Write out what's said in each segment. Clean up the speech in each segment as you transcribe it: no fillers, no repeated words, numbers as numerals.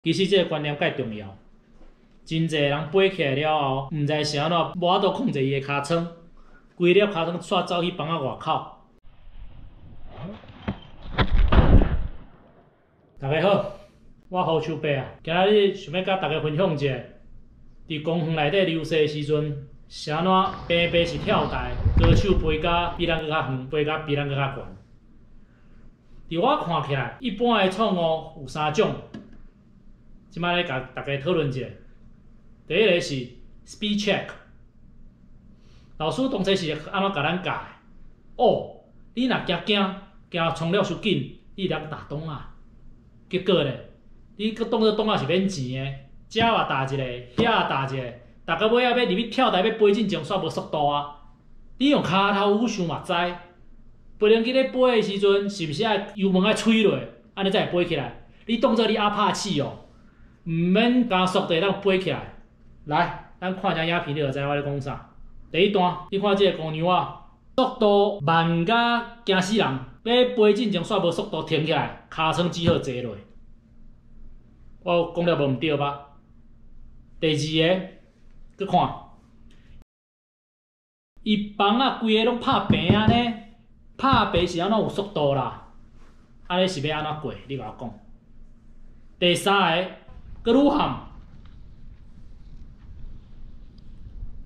其实这个观念介重要，真侪人飞起来了后，毋知是安怎无法度控制伊的尻川，规粒尻川煞走去房仔外口。大家好，我胡秋伯啊，今仔日想要甲大家分享一下，伫公园内底溜沙的时阵，是安怎平平是跳台，高手飞甲比咱搁较远，飞甲比咱搁较悬。伫我看起来，一般的错误有3种。即摆咧甲大家讨论一下。第一个是 speed check， 老师当初是安怎甲咱教的？哦，你若行冲了伤紧，你得打洞啊。结果咧，你个当作洞啊是免钱的，遮也打一个，遐也打一个，打到尾仔要入去跳台要飞进前煞无速度啊！你用骹头舞想嘛知，飞轮机咧飞的时阵，是毋是爱油门爱吹落，安尼才会飞起来？你当作你阿拍气哦，毋免加速就当飞起来。来，咱看只影片，你就知我咧讲啥。第一段，你看这个姑娘啊，速度慢甲惊死人，要飞进前煞无速度停起来，尻川只好坐落。我讲了无毋对吧？第二个，去看，伊房仔规个拢拍平安尼，拍平是安怎有速度啦？安尼是要安怎过？你甲我讲。第三个，佫愈喊。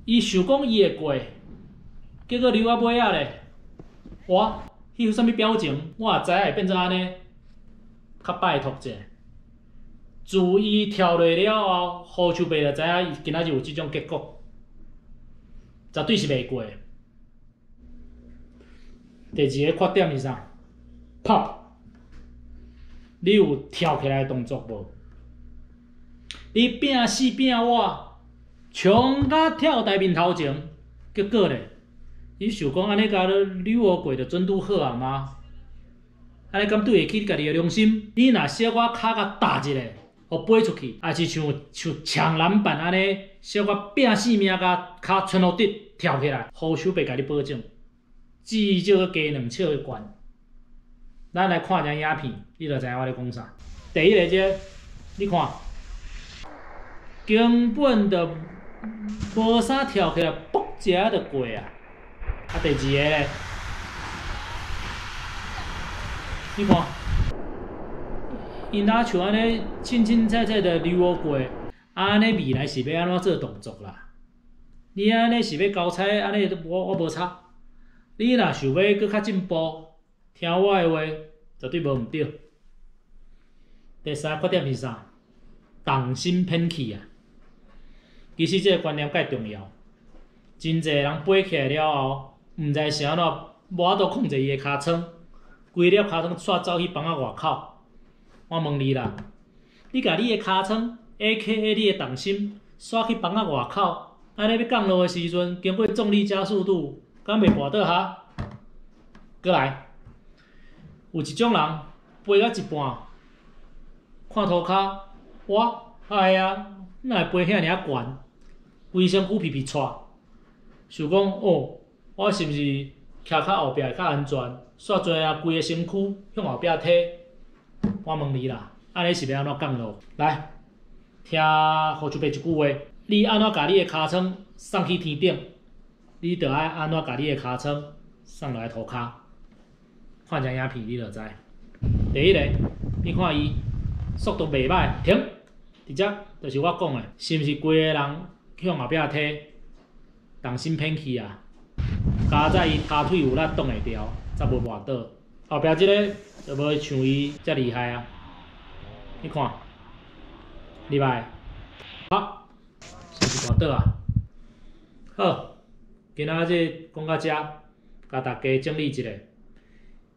伊想讲伊会过，结果溜到尾仔咧，哇！迄有啥物表情，我也知影会变做安尼，较拜托者。自伊跳落了后，胡秋伯就知影伊今仔日有即种结果，绝对是袂过。第二个缺点是啥？Pop， 你有跳起来的动作无？你拼死拼活。冲到跳台面头前，结果咧，伊想讲安尼甲你溜学过就准拄好啊吗？安尼敢对会起你家己的良心？你若小可骹甲打一下，互飞出去，也是像抢篮板安尼，小可拼死命甲骹穿落地跳起来，胡手伯甲你保证，至少加2尺的悬。咱来看只影片，你就知影我咧讲啥。第一个这，你看，根本就无啥跳起来，卜一下就过啊！啊，第二个咧，你看，伊若像安尼清清彩彩的溜过，安尼未来是要安怎做动作啦？你安尼是要交差，安尼我无差。你若想要搁较进步，听我的话，绝对无毋对。第三个缺点是啥？动心偏气啊！其实这个观念介重要，真侪人飞起来了后，毋知是安怎无法度控制伊的尻川，规粒尻川煞走去房仔外口。我问你啦，你甲你的尻川 ，A.K.A 你的重心，刷去房仔外口，安尼要降落的时阵，经过重力加速度，敢袂跋倒哈？过来，有一种人飞到一半，看涂骹，哇，哎呀，哪会飞遐尔悬？规身躯皮皮喘，想讲哦，我是毋是徛较后壁会较安全？煞做啊，规个身躯向后壁推。我问你啦，安尼是要安怎降落？来，听胡秋伯一句话，你安怎甲你的尻川送去天顶？你着爱安怎甲你的尻川送落来涂骹？看只影片你就知。第一个，你看伊速度袂歹，停，伫遮就是我讲的，是毋是规个人向后壁推，动心偏气啊？加在伊骹腿有力挡会牢，才无滑倒。后壁即个就无像伊遮厉害啊！你看，厉害，好，是毋是滑倒啊？好，今仔日讲到遮，甲大家整理一下。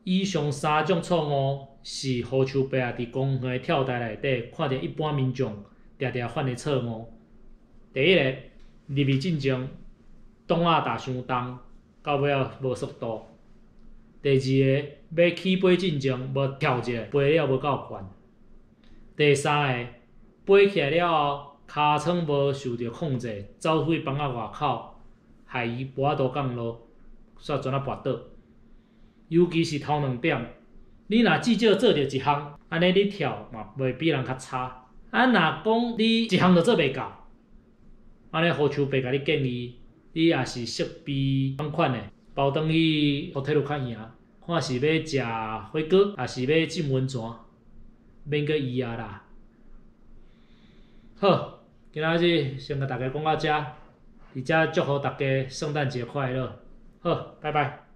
以上3种错误是胡秋伯啊伫公园的跳台内底看到一般民众常常犯的错误。第一个，入去进前，洞仔打伤重，到尾仔无速度。第二个，要起飞进前无跳一下，飞了无够悬。第三个，飞起来了后，尻川无受到控制，走去房仔外口，害伊无法度降落，煞全啊跋倒。尤其是头2点，你若至少做着一项，安尼你跳嘛袂比人较差。啊，若讲你一项就做袂到，安尼好像白甲你建议，你也是设备同款的，包转去互体路较赢，看是要食火锅，还是要浸温泉，免阁伊啊啦。好，今仔日先甲大家讲到遮，伫遮祝福大家圣诞节快乐。好，拜拜。